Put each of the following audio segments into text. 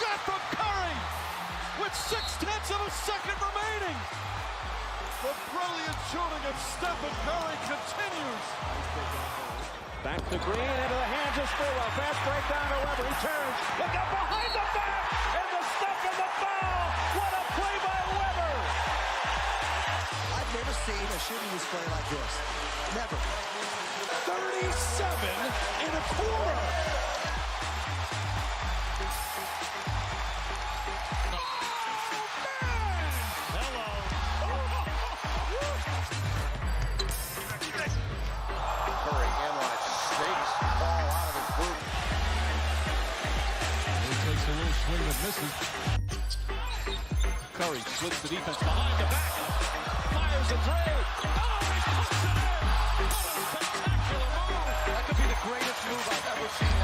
shot from Curry with 0.6 of a second remaining. The brilliant shooting of Stephen Curry continues. Back to Green, into the hands of Poole. Fast break down to Weber. He turns. Look up behind the back. And the step and the foul. What a play by Weber. I've never seen a shooting display like this. Never. 37 in a quarter. Curry splits the defense behind the back. Fires a three. Oh, he puts it in. What a spectacular move. That could be the greatest move I've ever seen.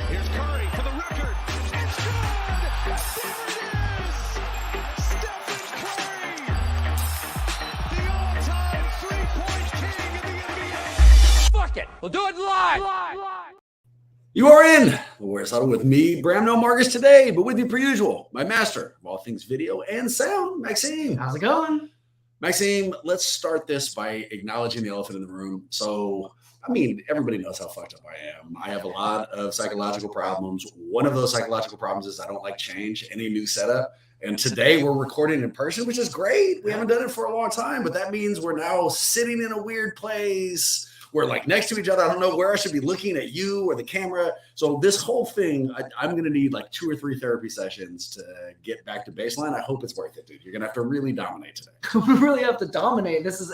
Here's Curry for the record. It's good. There it is. Stephen Curry, the all-time three-point king in the NBA. Fuck it. We'll do it live. You are in the Warriors Huddle with me, Bramno Marcus, today, but with you per usual, my master of all things video and sound, Maxime. How's it going? Maxime, let's start this by acknowledging the elephant in the room. So, I mean, everybody knows how fucked up I am. I have a lot of psychological problems. One of those psychological problems is I don't like change, any new setup. And today we're recording in person, which is great. We haven't done it for a long time, but that means we're now sitting in a weird place. We're like next to each other. I don't know where I should be looking at you or the camera. So this whole thing, I'm going to need like 2 or 3 therapy sessions to get back to baseline. I hope it's worth it, dude. You're going to have to really dominate today. We really have to dominate. This is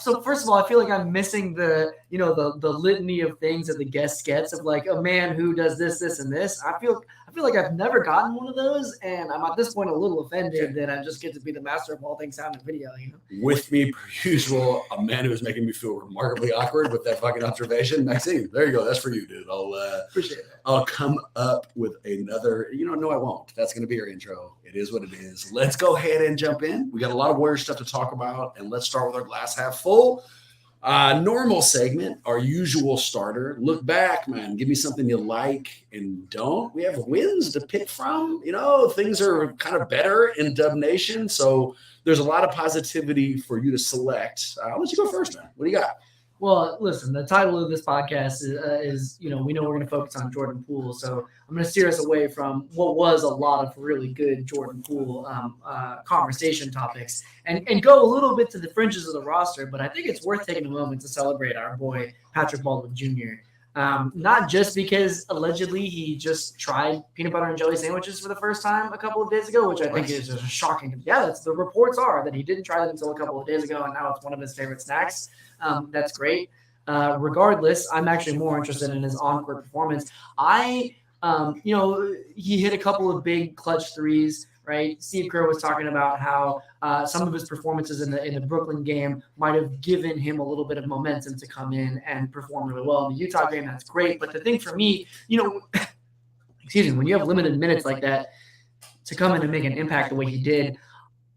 so. First of all, I feel like I'm missing the litany of things that the guest gets of like a man who does this, this, and this. I feel like I've never gotten one of those, and I'm at this point a little offended that I just get to be the master of all things sound and video. You know, with me per usual, a man who is making me feel remarkably awkward with that fucking observation, Maxime. There you go. That's for you, dude. I'll appreciate it. I'll come up with another. No, I won't. That's going to be our intro. It is what it is. Let's go ahead and jump in. We got a lot of Warriors stuff to talk about, and let's start with our glass half full. Normal segment, our usual starter. Look back, man. Give me something you like and don't. We have wins to pick from. Things are kind of better in Dub Nation, so there's a lot of positivity for you to select. I'll let you go first, man. What do you got? Well, listen, the title of this podcast is we know we're going to focus on Jordan Poole. So I'm going to steer us away from what was a lot of really good Jordan Poole conversation topics and go a little bit to the fringes of the roster. But I think it's worth taking a moment to celebrate our boy, Patrick Baldwin Jr. Not just because allegedly he just tried peanut butter and jelly sandwiches for the first time a couple of days ago, which I think is just shocking. Yeah, the reports are that he didn't try that until a couple of days ago, and now it's one of his favorite snacks. That's great. Regardless, I'm actually more interested in his on-court performance. He hit a couple of big clutch threes, right? Steve Kerr was talking about how some of his performances in the Brooklyn game might have given him a little bit of momentum to come in and perform really well. In the Utah game, that's great. But the thing for me, when you have limited minutes like that, to come in and make an impact the way he did,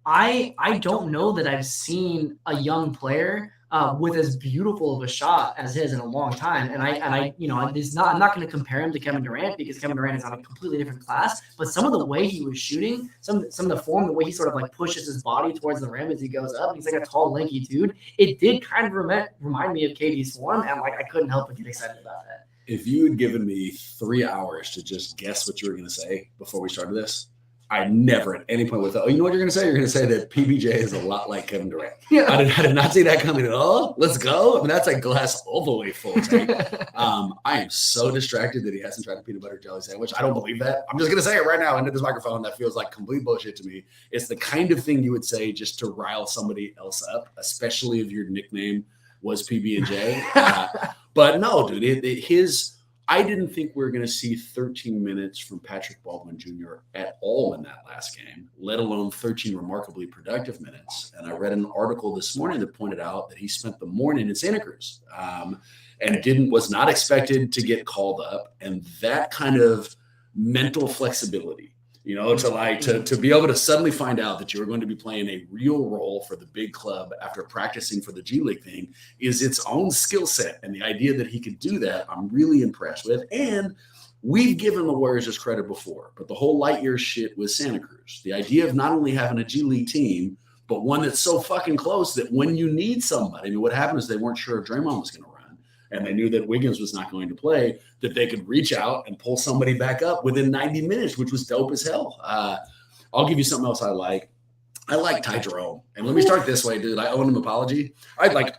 I don't know that I've seen a young player with as beautiful of a shot as his in a long time. And I'm not going to compare him to Kevin Durant because Kevin Durant is on a completely different class, but some of the way he was shooting, some of the form, the way he sort of like pushes his body towards the rim as he goes up, he's like a tall, lanky dude. It did kind of remind me of KD's form. And I couldn't help but get excited about that. If you had given me 3 hours to just guess what you were going to say before we started this, I never at any point thought, you know what you're going to say? You're going to say that PBJ is a lot like Kevin Durant. Yeah. I did not see that coming at all. Let's go. I mean, that's a glass all the way full take. I am so distracted that he hasn't tried a peanut butter jelly sandwich. I don't believe that. I'm just going to say it right now into this microphone. That feels like complete bullshit to me. It's the kind of thing you would say just to rile somebody else up, especially if your nickname was PB&J. But no, dude, I didn't think we were going to see 13 minutes from Patrick Baldwin Jr. at all in that last game, let alone 13 remarkably productive minutes. And I read an article this morning that pointed out that he spent the morning in Santa Cruz and was not expected to get called up. And that kind of mental flexibility, to be able to suddenly find out that you're going to be playing a real role for the big club after practicing for the G League thing is its own skill set. And the idea that he could do that, I'm really impressed with. And We've given the Warriors this credit before, but the whole light year shit with Santa Cruz, the idea of not only having a G League team, but one that's so fucking close that when you need somebody, I mean, what happened is they weren't sure if Draymond was going to run, and they knew that Wiggins was not going to play, that they could reach out and pull somebody back up within 90 minutes, which was dope as hell. I'll give you something else I like. I like Ty Jerome. And let me start this way, dude. I owe him an apology.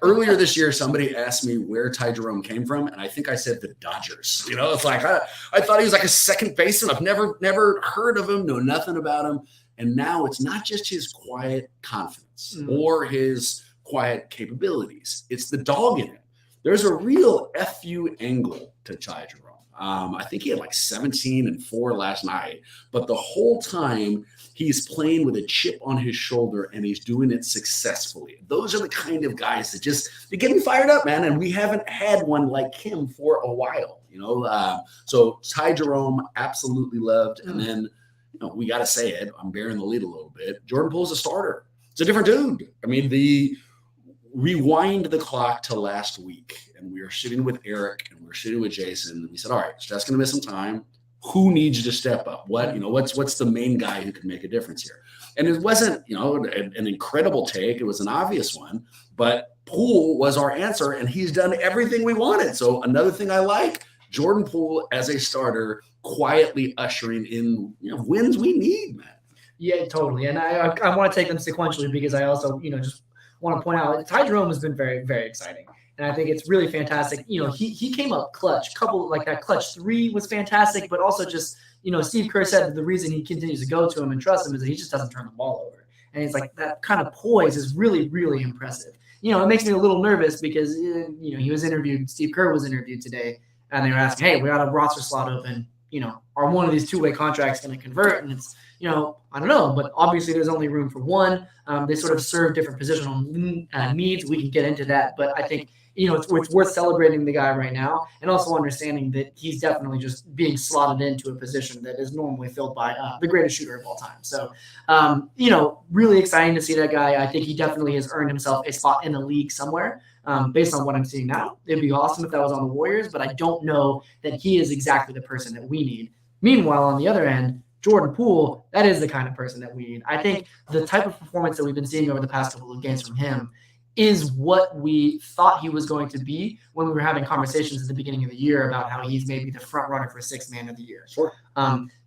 Earlier this year, somebody asked me where Ty Jerome came from, and I think I said the Dodgers. You know, it's like I thought he was like a second baseman. I've never heard of him, know nothing about him. And now it's not just his quiet confidence or his quiet capabilities. It's the dog in him. There's a real FU angle to Ty Jerome. I think he had like 17 and 4 last night, but the whole time he's playing with a chip on his shoulder and he's doing it successfully. Those are the kind of guys that they get me fired up, man. And we haven't had one like him for a while, you know? So Ty Jerome, absolutely loved. And then, you know, we got to say it. I'm bearing the lead a little bit. Jordan Poole's a starter. It's a different dude. I mean, rewind the clock to last week, and we were sitting with Eric and we were sitting with Jason, and we said, all right, Steph's going to miss some time. Who needs to step up? What's the main guy who can make a difference here? And it wasn't, you know, an incredible take. It was an obvious one, but Poole was our answer, and he's done everything we wanted. So another thing I like, Jordan Poole as a starter, quietly ushering in, you know, wins we need, man. Yeah, totally. And I want to take them sequentially because I also, you know, just want to point out Ty Jerome has been very, very exciting. And I think it's really fantastic. You know, he came up clutch. That clutch 3 was fantastic, but also just, you know, Steve Kerr said that the reason he continues to go to him and trust him is that he just doesn't turn the ball over. And it's like that kind of poise is really, really impressive. You know, it makes me a little nervous because, you know, Steve Kerr was interviewed today, and they were asking, hey, we got a roster slot open. You know, are one of these two-way contracts going to convert? And it's, you know, I don't know, but obviously there's only room for one. They sort of serve different positional needs. We can get into that, but I think, you know, it's worth celebrating the guy right now and also understanding that he's definitely just being slotted into a position that is normally filled by the greatest shooter of all time. So, you know, really exciting to see that guy. I think he definitely has earned himself a spot in the league somewhere. Based on what I'm seeing now, it'd be awesome if that was on the Warriors, but I don't know that he is exactly the person that we need. Meanwhile, on the other end, Jordan Poole, that is the kind of person that we need. I think the type of performance that we've been seeing over the past couple of games from him is what we thought he was going to be when we were having conversations at the beginning of the year about how he's maybe the front runner for 6th man of the year. Sure.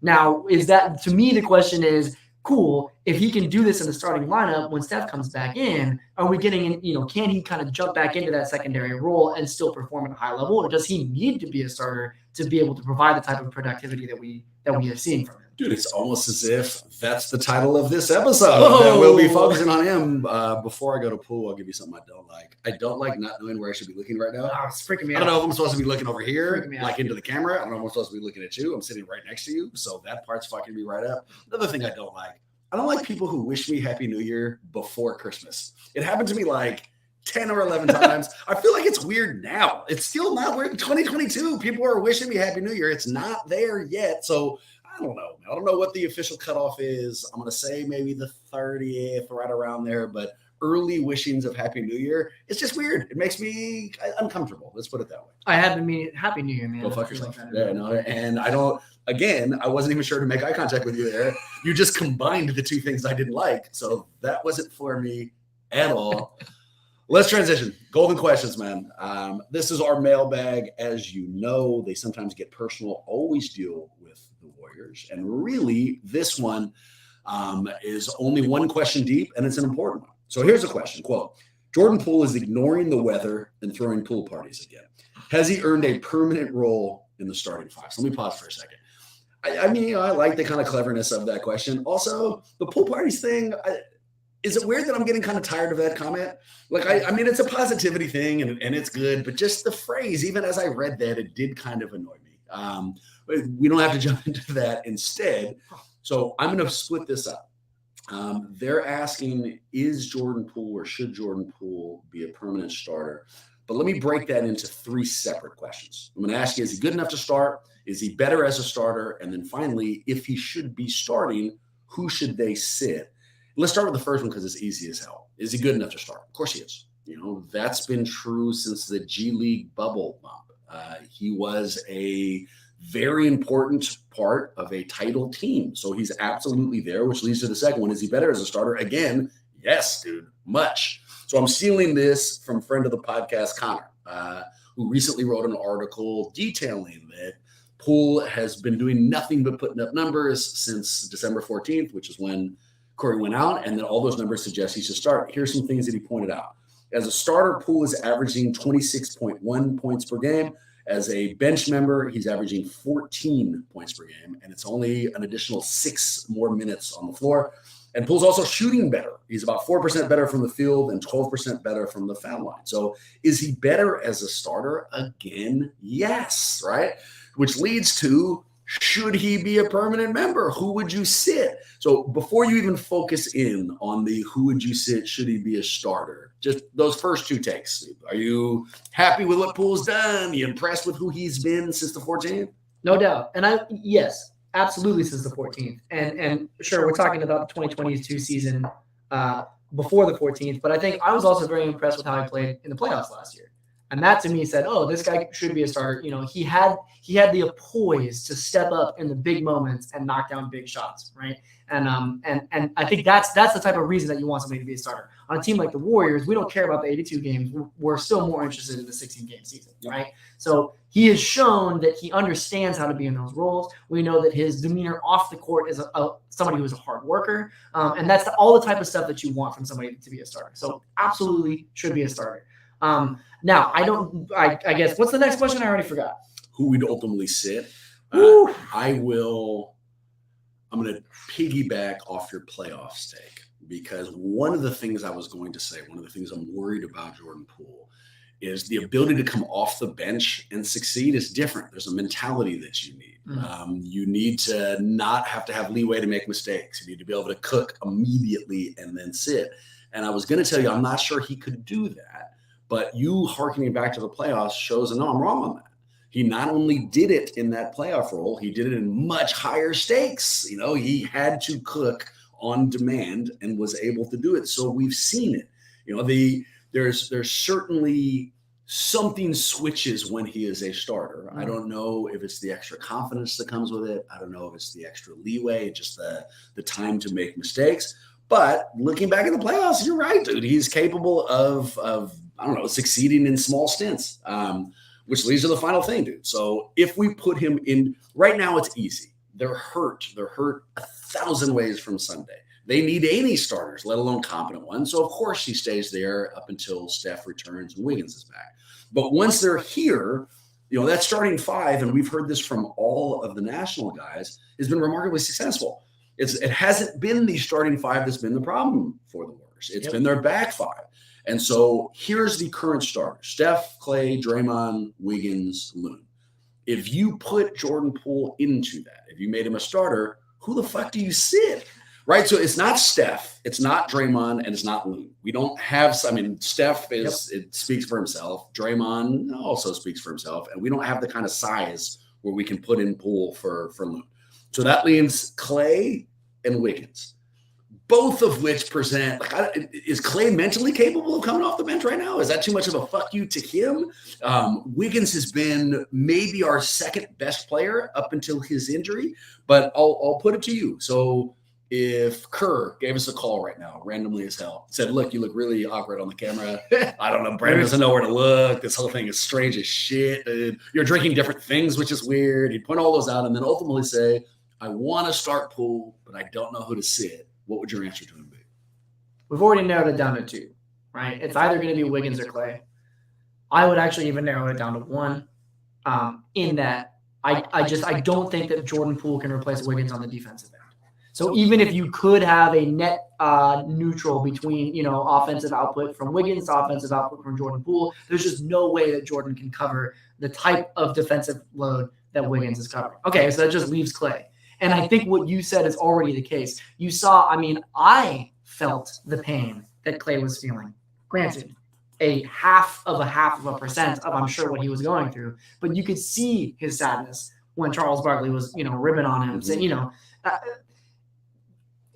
Now, is that, to me, the question is, cool, if he can do this in the starting lineup when Steph comes back in, are we getting, you know, can he kind of jump back into that secondary role and still perform at a high level, or does he need to be a starter to be able to provide the type of productivity that we have seen from him? Dude, it's almost as if that's the title of this episode. That we'll be focusing on him. Before I go to Poole, I'll give you something I don't like. I don't like not knowing where I should be looking right now. Oh, it's freaking me out. I don't know if I'm supposed to be looking over here, like into the camera. I don't know if I'm supposed to be looking at you. I'm sitting right next to you, so that part's fucking me right up. Another thing I don't like people who wish me Happy New Year before Christmas. It happened to me like 10 or 11 times. I feel like it's weird now. It's still not weird in 2022. People are wishing me Happy New Year. It's not there yet. So I don't know. I don't know what the official cutoff is. I'm going to say maybe the 30th, right around there. But early wishings of Happy New Year, it's just weird. It makes me uncomfortable. Let's put it that way. I have to mean Happy New Year, man. Go fuck yourself. Yeah, no, and I don't. Again, I wasn't even sure to make eye contact with you there. You just combined the two things I didn't like. So that wasn't for me at all. Let's transition. Golden questions, man. This is our mailbag. As you know, they sometimes get personal, always deal with the Warriors. And really, this one is only one question deep, and it's an important one. So here's a question. Quote, Jordan Poole is ignoring the weather and throwing pool parties again. Has he earned a permanent role in the starting five? So let me pause for a second. I mean, you know, I like the kind of cleverness of that question. Also, the pool parties thing, is it weird that I'm getting kind of tired of that comment? Like, I mean, it's a positivity thing and it's good, but just the phrase, even as I read that, it did kind of annoy me. We don't have to jump into that instead. So I'm going to split this up. They're asking, is Jordan Poole or should Jordan Poole be a permanent starter? But let me break that into 3 separate questions. I'm going to ask you, is he good enough to start? Is he better as a starter? And then finally, if he should be starting, who should they sit? Let's start with the first one because it's easy as hell. Is he good enough to start? Of course he is. You know, that's been true since the G League bubble bump. He was very important part of a title team. So he's absolutely there, which leads to the second one. Is he better as a starter? Again, yes, dude, much. So I'm stealing this from friend of the podcast, Connor, who recently wrote an article detailing that Poole has been doing nothing but putting up numbers since December 14th, which is when Corey went out, and then all those numbers suggest he should start. Here's some things that he pointed out. As a starter, Poole is averaging 26.1 points per game. As a bench member, he's averaging 14 points per game, and it's only an additional 6 more minutes on the floor. And Poole's also shooting better. He's about 4% better from the field and 12% better from the foul line. So is he better as a starter? Again, yes, right? Which leads to, should he be a permanent member? Who would you sit? So before you even focus in on the who would you sit, should he be a starter, just those first two takes. Are you happy with what Poole's done? Are you impressed with who he's been since the 14th? No doubt. And yes, absolutely since the 14th. And sure, we're talking about the 2022 season before the 14th, but I think I was also very impressed with how he played in the playoffs last year. And that to me said, oh, this guy should be a starter. You know, he had the poise to step up in the big moments and knock down big shots, right? And I think that's the type of reason that you want somebody to be a starter. On a team like the Warriors, we don't care about the 82 games. We're still more interested in the 16-game season, right? So he has shown that he understands how to be in those roles. We know that his demeanor off the court is somebody who is a hard worker, and that's all the type of stuff that you want from somebody to be a starter. So absolutely should be a starter. Now, I guess, what's the next question? I already forgot. Who would ultimately sit? I'm going to piggyback off your playoffs take, because one of the things I was going to say, one of the things I'm worried about Jordan Poole is the ability to come off the bench and succeed is different. There's a mentality that you need. You need to not have to have leeway to make mistakes. You need to be able to cook immediately and then sit. And I was going to tell you, I'm not sure he could do that. But you hearkening back to the playoffs shows, and no, I'm wrong on that. He not only did it in that playoff role, he did it in much higher stakes. You know, he had to cook on demand and was able to do it. So we've seen it. You know, there's certainly something switches when he is a starter. I don't know if it's the extra confidence that comes with it. I don't know if it's the extra leeway, just the time to make mistakes. But looking back at the playoffs, you're right, dude. He's capable of I don't know, succeeding in small stints, which leads to the final thing, dude. So if we put him in right now, it's easy. They're hurt 1,000 ways from Sunday. They need any starters, let alone competent ones. So of course he stays there up until Steph returns and Wiggins is back. But once they're here, you know, that starting five, and we've heard this from all of the national guys, has been remarkably successful. It hasn't been the starting five that's been the problem for the Warriors. It's been their back five. And so here's the current starters: Steph, Clay, Draymond, Wiggins, Loon. If you put Jordan Poole into that, if you made him a starter, who the fuck do you sit? Right? So it's not Steph, it's not Draymond, and it's not Loon. We don't have, I mean, Steph it speaks for himself. Draymond also speaks for himself. And we don't have the kind of size where we can put in Poole for Loon. So that leaves Clay and Wiggins, both of which present, is Clay mentally capable of coming off the bench right now? Is that too much of a fuck you to him? Wiggins has been maybe our second best player up until his injury, but I'll put it to you. So if Kerr gave us a call right now, randomly as hell, said, look, you look really awkward on the camera. I don't know. Brandon doesn't know where to look. This whole thing is strange as shit. Dude. You're drinking different things, which is weird. He'd point all those out and then ultimately say, I want to start Poole, but I don't know who to sit. What would your answer to him be? We've already narrowed it down to two, right? It's either going to be Wiggins or Clay. I would actually even narrow it down to one, in that I don't think that Jordan Poole can replace Wiggins on the defensive end. So even if you could have a net neutral between, you know, offensive output from Wiggins to offensive output from Jordan Poole, there's just no way that Jordan can cover the type of defensive load that Wiggins is covering. Okay, so that just leaves Clay. And I think what you said is already the case. You saw, I felt the pain that Clay was feeling. Granted, a half of a percent of, I'm sure, what he was going through. But you could see his sadness when Charles Barkley was, you know, ribbing on him, saying, you know,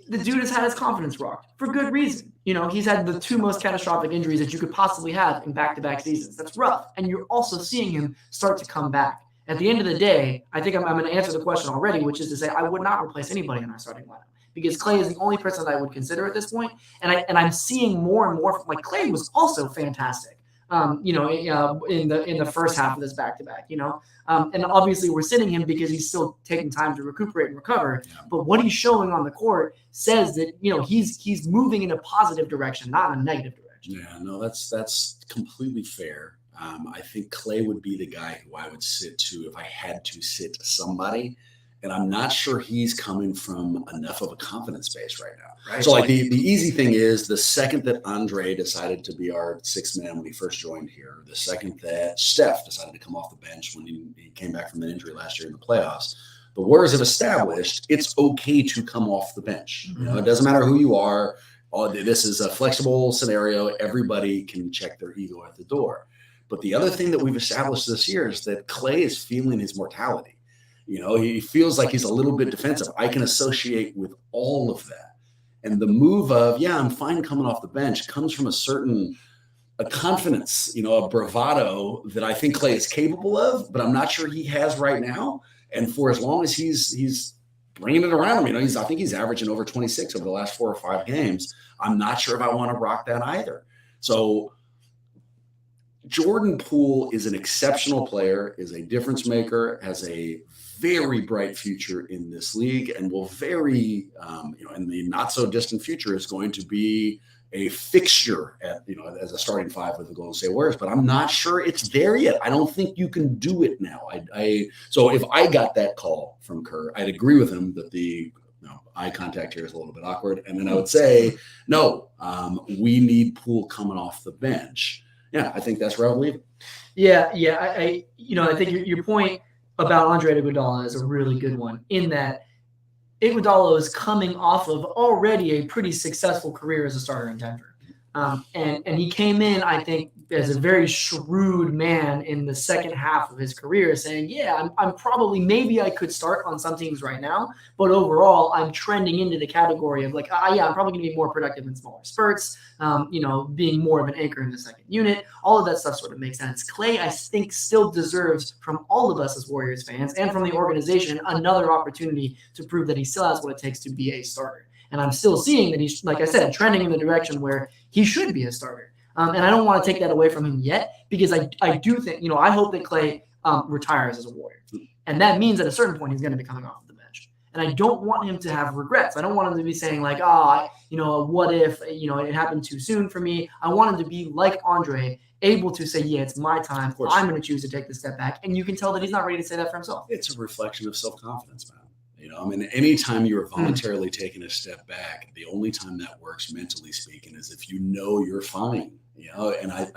the dude has had his confidence rocked for good reason. You know, he's had the two most catastrophic injuries that you could possibly have in back-to-back seasons. That's rough. And you're also seeing him start to come back. At the end of the day, I think I'm going to answer the question already, which is to say I would not replace anybody in our starting lineup because Klay is the only person that I would consider at this point. And I'm seeing more and more. Like Klay was also fantastic, in the first half of this back-to-back, and obviously we're sitting him because he's still taking time to recuperate and recover. But what he's showing on the court says that he's moving in a positive direction, not in a negative direction. Yeah, no, that's completely fair. I think Klay would be the guy who I would sit to if I had to sit somebody. And I'm not sure he's coming from enough of a confidence base right now. Right. So like the easy thing is the second that Andre decided to be our sixth man when he first joined here, the second that Steph decided to come off the bench when he came back from an injury last year in the playoffs, the Warriors have established it's okay to come off the bench. It doesn't matter who you are. This is a flexible scenario. Everybody can check their ego at the door. But the other thing that we've established this year is that Klay is feeling his mortality. He feels like he's a little bit defensive. I can associate with all of that. And the move of, I'm fine coming off the bench comes from a confidence, a bravado that I think Klay is capable of, but I'm not sure he has right now. And for as long as he's bringing it around him, I think he's averaging over 26 over the last 4 or 5 games. I'm not sure if I want to rock that either. So Jordan Poole is an exceptional player, is a difference maker, has a very bright future in this league, and will very, in the not so distant future, is going to be a fixture at, as a starting 5 with the Golden State Warriors. But I'm not sure it's there yet. I don't think you can do it now. So if I got that call from Kerr, I'd agree with him that the eye contact here is a little bit awkward, and then I would say, no, we need Poole coming off the bench. Yeah, I think that's where I'll leave it. Yeah. I think your point about Andre Iguodala is a really good one in that Iguodala is coming off of already a pretty successful career as a starter in Denver. And he came in, I think, as a very shrewd man in the second half of his career saying, I'm probably, maybe I could start on some teams right now, but overall I'm trending into the category of like, I'm probably going to be more productive in smaller spurts, being more of an anchor in the second unit. All of that stuff sort of makes sense. Klay, I think, still deserves from all of us as Warriors fans and from the organization another opportunity to prove that he still has what it takes to be a starter. And I'm still seeing that he's, like I said, trending in the direction where he should be a starter. And I don't want to take that away from him yet because I do think, I hope that Klay retires as a Warrior. And that means at a certain point he's going to be coming off the bench. And I don't want him to have regrets. I don't want him to be saying like, what if, it happened too soon for me. I want him to be like Andre, able to say, it's my time. I'm going to choose to take the step back. And you can tell that he's not ready to say that for himself. It's a reflection of self-confidence, man. Anytime you're voluntarily taking a step back, the only time that works mentally speaking is if you're fine, and I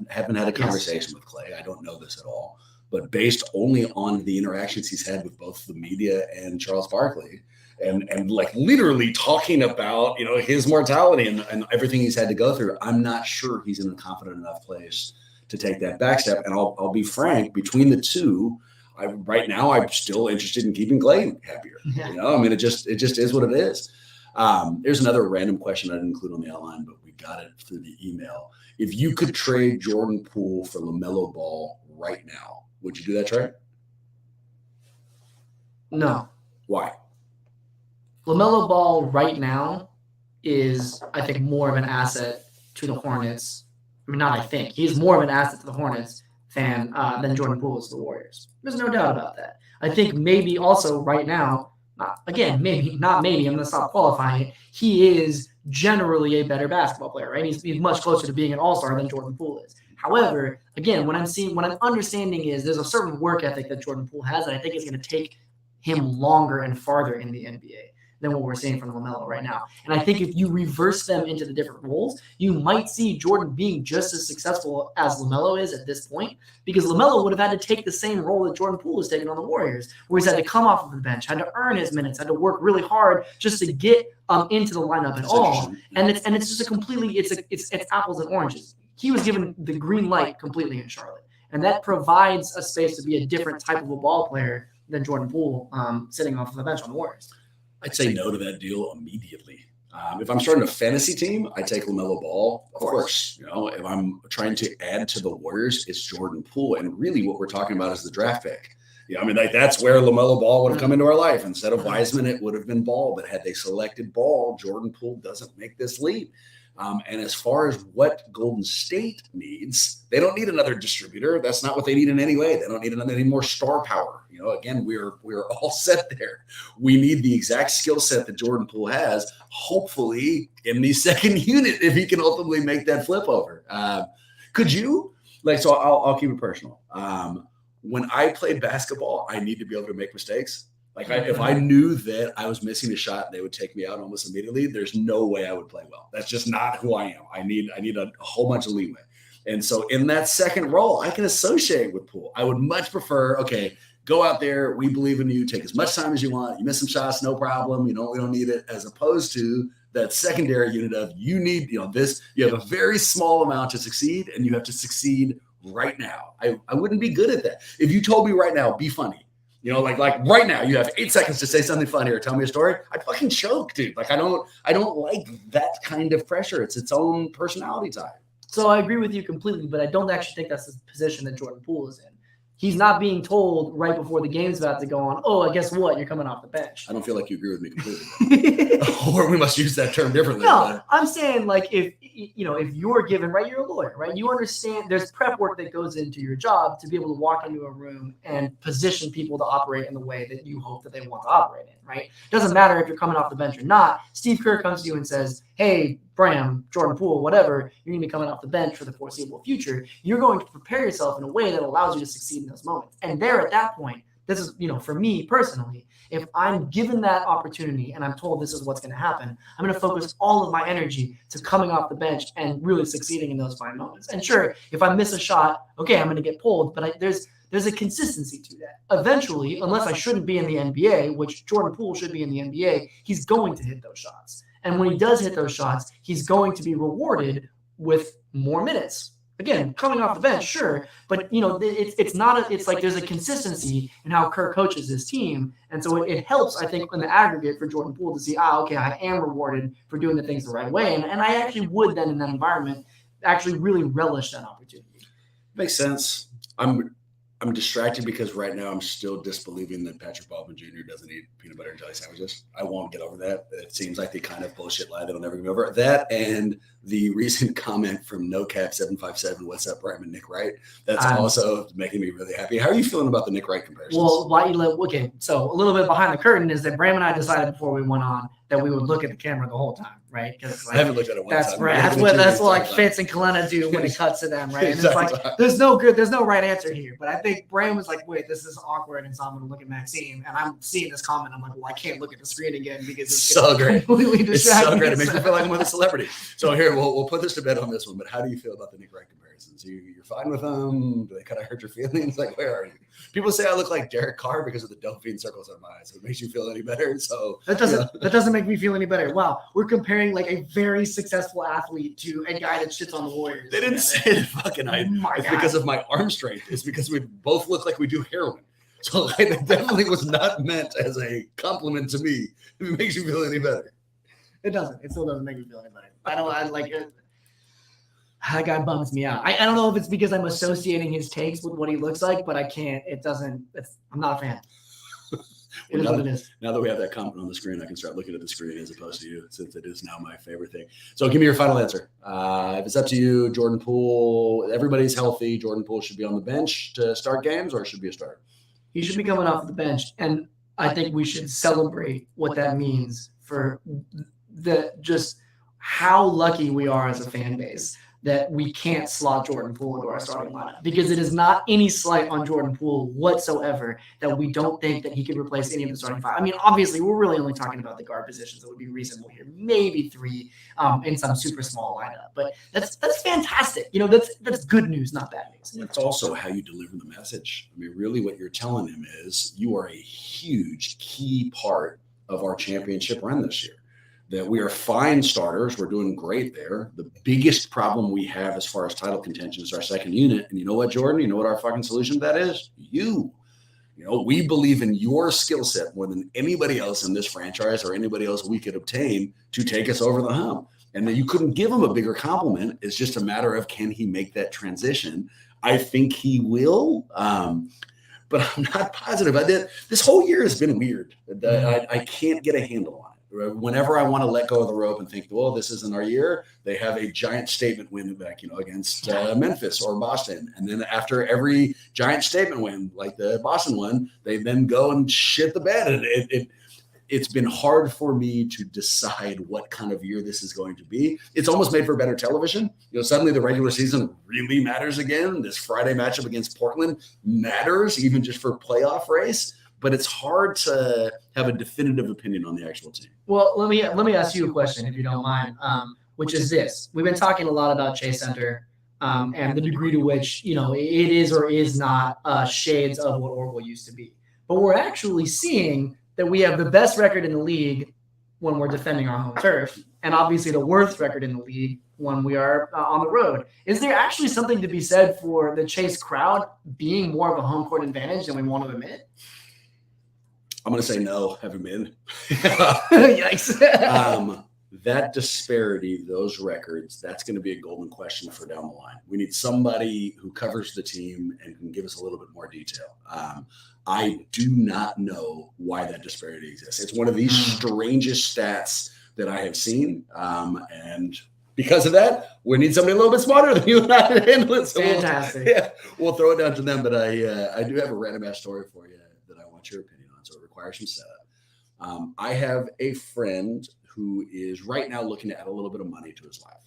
haven't had a conversation with Klay. I don't know this at all, but based only on the interactions he's had with both the media and Charles Barkley and like literally talking about, his mortality and everything he's had to go through, I'm not sure he's in a confident enough place to take that back step. And I'll be frank, between the two, right now, I'm still interested in keeping Klay happier. It just is what it is. There's another random question I didn't include on the outline, but we got it through the email. If you could trade Jordan Poole for LaMelo Ball right now, would you do that trade? No. Why? LaMelo Ball right now is, I think, more of an asset to the Hornets. He's more of an asset to the Hornets than Jordan Poole is to the Warriors. There's no doubt about that. I think maybe also right now, I'm going to stop qualifying it. He is generally a better basketball player, right? He's much closer to being an all-star than Jordan Poole is. However, again, what I'm understanding is there's a certain work ethic that Jordan Poole has that I think is going to take him longer and farther in the NBA than what we're seeing from LaMelo right now. And I think if you reverse them into the different roles, you might see Jordan being just as successful as LaMelo is at this point, because LaMelo would have had to take the same role that Jordan Poole has taken on the Warriors, where he's had to come off of the bench, had to earn his minutes, had to work really hard just to get into the lineup at all. And it's just it's apples and oranges. He was given the green light completely in Charlotte. And that provides a space to be a different type of a ball player than Jordan Poole sitting off of the bench on the Warriors. I'd say no to that deal immediately. If I'm starting a fantasy team, I take LaMelo Ball, of course. If I'm trying to add to the Warriors, it's Jordan Poole. And really what we're talking about is the draft pick. That's where LaMelo Ball would have come into our life. Instead of Wiseman, it would have been Ball. But had they selected Ball, Jordan Poole doesn't make this leap. And as far as what Golden State needs, they don't need another distributor. That's not what they need in any way. They don't need any more star power. Again, we're all set there. We need the exact skill set that Jordan Poole has, hopefully in the second unit, if he can ultimately make that flip over. Could you? So I'll keep it personal. When I played basketball, I need to be able to make mistakes. If I knew that I was missing a shot and they would take me out almost immediately, there's no way I would play well. That's just not who I am. I need a whole bunch of leeway. And so in that second role, I can associate with Poole. I would much prefer, okay, go out there. We believe in you. Take as much time as you want. You miss some shots, no problem. We don't need it, as opposed to that secondary unit of you need, this. You have a very small amount to succeed, and you have to succeed right now. I wouldn't be good at that. If you told me right now, be funny. Like right now, you have 8 seconds to say something funny or tell me a story. I'd fucking choke, dude. I don't like that kind of pressure. It's its own personality type. So I agree with you completely, but I don't actually think that's the position that Jordan Poole is in. He's not being told right before the game's about to go on, oh, guess what? You're coming off the bench. I don't feel like you agree with me completely. Or we must use that term differently. No, I'm saying if you're given, right, you're a lawyer, right? You understand there's prep work that goes into your job to be able to walk into a room and position people to operate in the way that you hope that they want to operate in, right? It doesn't matter if you're coming off the bench or not. Steve Kerr comes to you and says, hey, Bram, Jordan Poole, whatever, you're going to be coming off the bench for the foreseeable future. You're going to prepare yourself in a way that allows you to succeed in those moments. And there at that point, this is, for me personally, if I'm given that opportunity and I'm told this is what's going to happen, I'm going to focus all of my energy to coming off the bench and really succeeding in those fine moments. And sure, if I miss a shot, okay, I'm going to get pulled, but there's a consistency to that. Eventually, unless I shouldn't be in the NBA, which Jordan Poole should be in the NBA, he's going to hit those shots. And when he does hit those shots, he's going to be rewarded with more minutes. Again, coming off the bench, sure, but it's like there's a consistency in how Kerr coaches his team, and so it helps, I think, in the aggregate for Jordan Poole to see, okay, I am rewarded for doing the things the right way, and I actually would then in that environment actually really relish that opportunity. Makes sense. I'm distracted because right now I'm still disbelieving that Patrick Baldwin Jr. doesn't eat peanut butter and jelly sandwiches. I won't get over that. It seems like the kind of bullshit lie that'll never get over. That and the recent comment from NoCap757, what's up, Bram and Nick Wright? That's also making me really happy. How are you feeling about the Nick Wright comparisons? Well, okay, so a little bit behind the curtain is that Bram and I decided before we went on that we would look at the camera the whole time, right? Because I haven't looked at it one time. Right. That's what Fitz and Kalena do when it cuts to them, right? And Exactly. It's like there's no right answer here. But I think Bram was like, wait, this is awkward, and so I'm gonna look at Maxime, and I'm seeing this comment. I'm like, well, I can't look at the screen again because it's so great. Completely distracting. It's so great. It makes me feel like I'm with a celebrity. So here, we'll put this to bed on this one. But how do you feel about the Nick Wright comparisons? You're fine with them? Do they kind of hurt your feelings? Like, where are you? People say I look like Derek Carr because of the Delphine circles on my eyes. It makes you feel any better. So that doesn't make me feel any better. Wow, we're comparing like a very successful athlete to a guy that shits on the Warriors. They didn't say it fucking. It's because of my arm strength. It's because we both look like we do heroin. So it definitely was not meant as a compliment to me. If it makes you feel any better. It doesn't. It still doesn't make me feel any better. I like it. That guy bums me out. I don't know if it's because I'm associating his takes with what he looks like, but I can't. It doesn't. I'm not a fan. It is what it is. Now that we have that comment on the screen, I can start looking at the screen as opposed to you, since it is now my favorite thing. So give me your final answer. If it's up to you, Jordan Poole, everybody's healthy. Jordan Poole should be on the bench to start games, or should be a starter? He should be coming off the bench, and I think we should celebrate what that means for just how lucky we are as a fan base that we can't slot Jordan Poole into our starting lineup, because it is not any slight on Jordan Poole whatsoever that we don't think that he could replace any of the starting five. I mean, obviously, we're really only talking about the guard positions that would be reasonable here, maybe 3 in some super small lineup, but that's fantastic. That's good news, not bad news. It's also how you deliver the message. I mean, really what you're telling him is you are a huge key part of our championship run this year. That we are fine starters. We're doing great there. The biggest problem we have as far as title contention is our second unit. And you know what, Jordan? You know what our fucking solution to that is? You We believe in your skill set more than anybody else in this franchise or anybody else we could obtain to take us over the hump. And then you couldn't give him a bigger compliment. It's just a matter of, can he make that transition? I think he will, but I'm not positive. This whole year has been weird. I can't get a handle on it. Whenever I want to let go of the rope and think, well, this isn't our year, they have a giant statement win back, against Memphis or Boston. And then after every giant statement win, like the Boston one, they then go and shit the bed. And it's been hard for me to decide what kind of year this is going to be. It's almost made for better television. Suddenly the regular season really matters again. This Friday matchup against Portland matters, even just for playoff race. But it's hard to have a definitive opinion on the actual team. Well, let me ask you a question, if you don't mind, which is this. We've been talking a lot about Chase Center and the degree to which, it is or is not shades of what Orville used to be. But we're actually seeing that we have the best record in the league when we're defending our home turf, and obviously the worst record in the league when we are on the road. Is there actually something to be said for the Chase crowd being more of a home court advantage than we want to admit? I'm going to say no, haven't been. Yikes. That disparity, those records, that's going to be a golden question for down the line. We need somebody who covers the team and can give us a little bit more detail. I do not know why that disparity exists. It's one of the strangest stats that I have seen. And because of that, we need somebody a little bit smarter than you and I to handle it. So Fantastic. We'll throw it down to them. But I do have a random ass story for you that I want your opinion on. So it requires some setup. I have a friend who is right now looking to add a little bit of money to his life.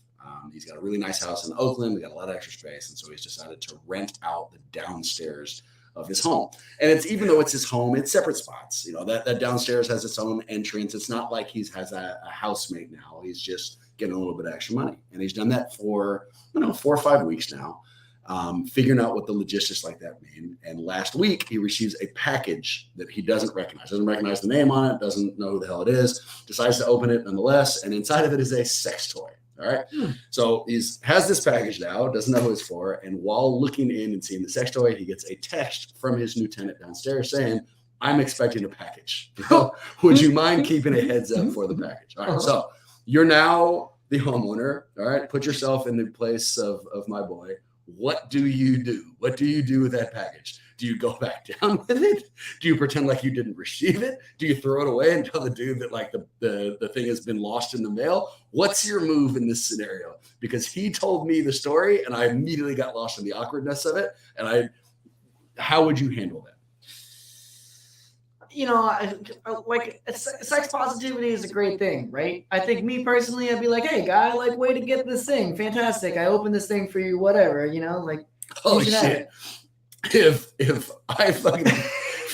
He's got a really nice house in Oakland. He's got a lot of extra space. And so he's decided to rent out the downstairs of his home. And it's, even though it's his home, it's separate spots. That downstairs has its own entrance. It's not like he has a housemate now. He's just getting a little bit of extra money. And he's done that for, 4 or 5 weeks now, figuring out what the logistics like that mean. And last week he receives a package that he doesn't recognize the name on it, doesn't know who the hell it is, decides to open it nonetheless. And inside of it is a sex toy. All right. So he has this package now, doesn't know who it's for. And while looking in and seeing the sex toy, he gets a text from his new tenant downstairs saying, I'm expecting a package. Would you mind keeping a heads up for the package? All right. So you're now the homeowner. All right. Put yourself in the place of my boy. What do you do? What do you do with that package? Do you go back down with it? Do you pretend like you didn't receive it? Do you throw it away and tell the dude that like the thing has been lost in the mail? What's your move in this scenario? Because he told me the story and I immediately got lost in the awkwardness of it. And how would you handle that? Sex positivity is a great thing, right? I think me personally, I'd be like, hey, guy, way to get this thing. Fantastic. I opened this thing for you, whatever, Holy shit. If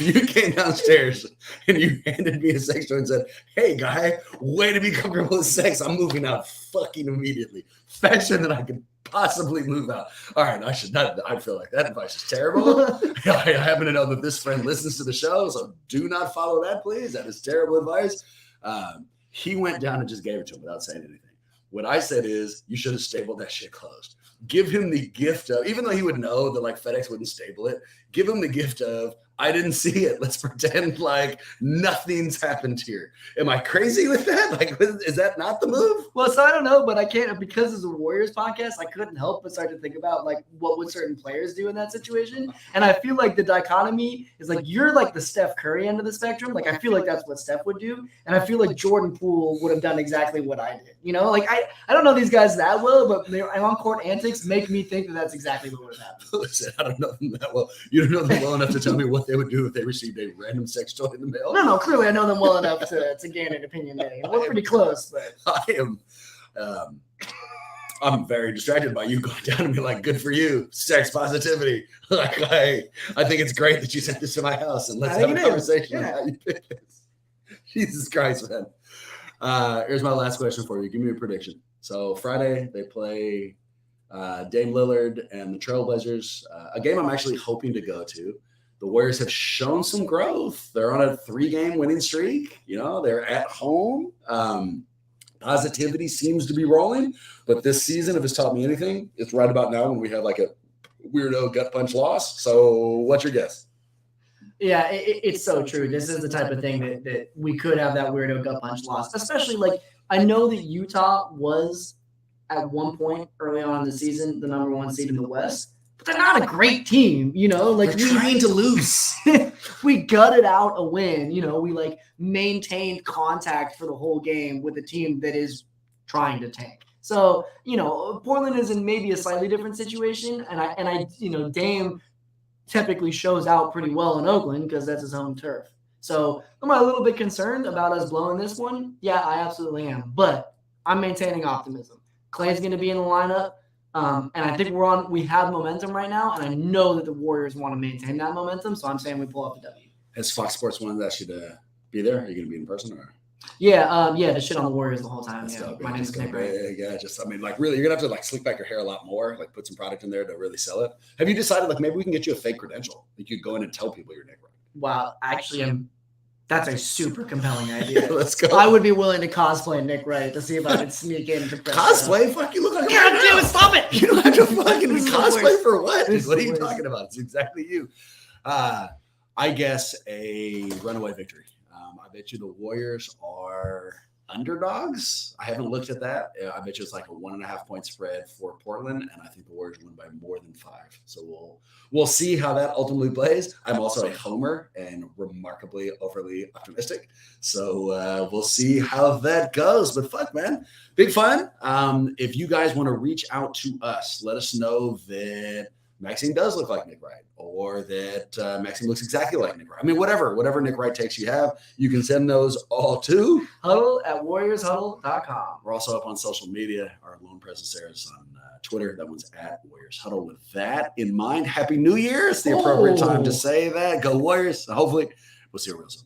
you came downstairs and you handed me a sex toy and said, hey, guy, way to be comfortable with sex. I'm moving out fucking immediately. Faster than I could possibly move out. All right, I should not. I feel like that advice is terrible. I happen to know that this friend listens to the show, so do not follow that, please. That is terrible advice. He went down and just gave it to him without saying anything. What I said is, you should have stapled that shit closed. Give him the gift of, even though he would know that FedEx wouldn't staple it, give him the gift of, I didn't see it. Let's pretend like nothing's happened here. Am I crazy with that? Is that not the move? Well, so I don't know, but I can't, because it's a Warriors podcast, I couldn't help but start to think about what would certain players do in that situation. And I feel like the dichotomy is you're the Steph Curry end of the spectrum. I feel like that's what Steph would do. And I feel like Jordan Poole would have done exactly what I did. I don't know these guys that well, but their on-court antics make me think that that's exactly what would have happened. Listen, I don't know them that well. You don't know them well enough to tell me what they would do if they received a random sex toy in the mail. No, clearly I know them well enough to gain an opinion there. We're pretty close, but I'm very distracted by you going down and be like, good for you, sex positivity. I think it's great that you sent this to my house and let's have a conversation on how you pick this. Jesus Christ, man. Here's my last question for you. Give me a prediction. So Friday they play Dame Lillard and the Trailblazers, a game I'm actually hoping to go to. The Warriors have shown some growth. They're on a 3-game winning streak. They're at home. Positivity seems to be rolling. But this season, if it's taught me anything, it's right about now when we have a weirdo gut punch loss. So what's your guess? Yeah, it's so true. This is the type of thing that we could have that weirdo gut punch loss, especially like I know that Utah was at one point early on in the season the number 1 seed in the West, but they're not a great team, you know. Like They're trying to lose. we gutted out a win, you know. We like maintained contact for the whole game with a team that is trying to tank. So you know, Portland is in maybe a slightly different situation, and I you know, Dame typically shows out pretty well in Oakland because that's his home turf. So am I a little bit concerned about us blowing this one? Yeah, I absolutely am. But I'm maintaining optimism. Clay's going to be in the lineup, and I think we have momentum right now, and I know that the Warriors want to maintain that momentum. So I'm saying we pull off the W. Has Fox Sports wanted that should be there? Are you going to be in person or? Yeah, the shit on the Warriors the whole time. Yeah, my name's Nick Wright. Yeah, just I mean, like really, you're gonna have to like slick back your hair a lot more, like put some product in there to really sell it. Have you decided like maybe we can get you a fake credential? Like you go in and tell people you're Nick Wright. Wow, actually, that's a super compelling idea. Let's go. I would be willing to cosplay Nick Wright to see if I could sneak in to press Cosplay? Fuck, you look like God damn it, stop it! You don't have to fucking This is the cosplay worst. for what? This is What are the you worst. talking about? It's exactly you. I guess a runaway victory. I bet you the Warriors are underdogs. I haven't looked at that. I bet you it's like a 1.5 point spread for Portland, and I think the Warriors win by more than 5. So we'll see how that ultimately plays. I'm also a homer and remarkably overly optimistic. So we'll see how that goes. But fuck, man, big fun. If you guys want to reach out to us, let us know that Maxime does look like Nick Wright, or that Maxime looks exactly like Nick Wright. I mean, whatever Nick Wright takes you have, you can send those all to huddle@warriorshuddle.com. We're also up on social media. Our lone presence there is on Twitter. That one's at Warriors Huddle. With that in mind, Happy New Year. It's the appropriate time to say that. Go Warriors. Hopefully, we'll see you real soon.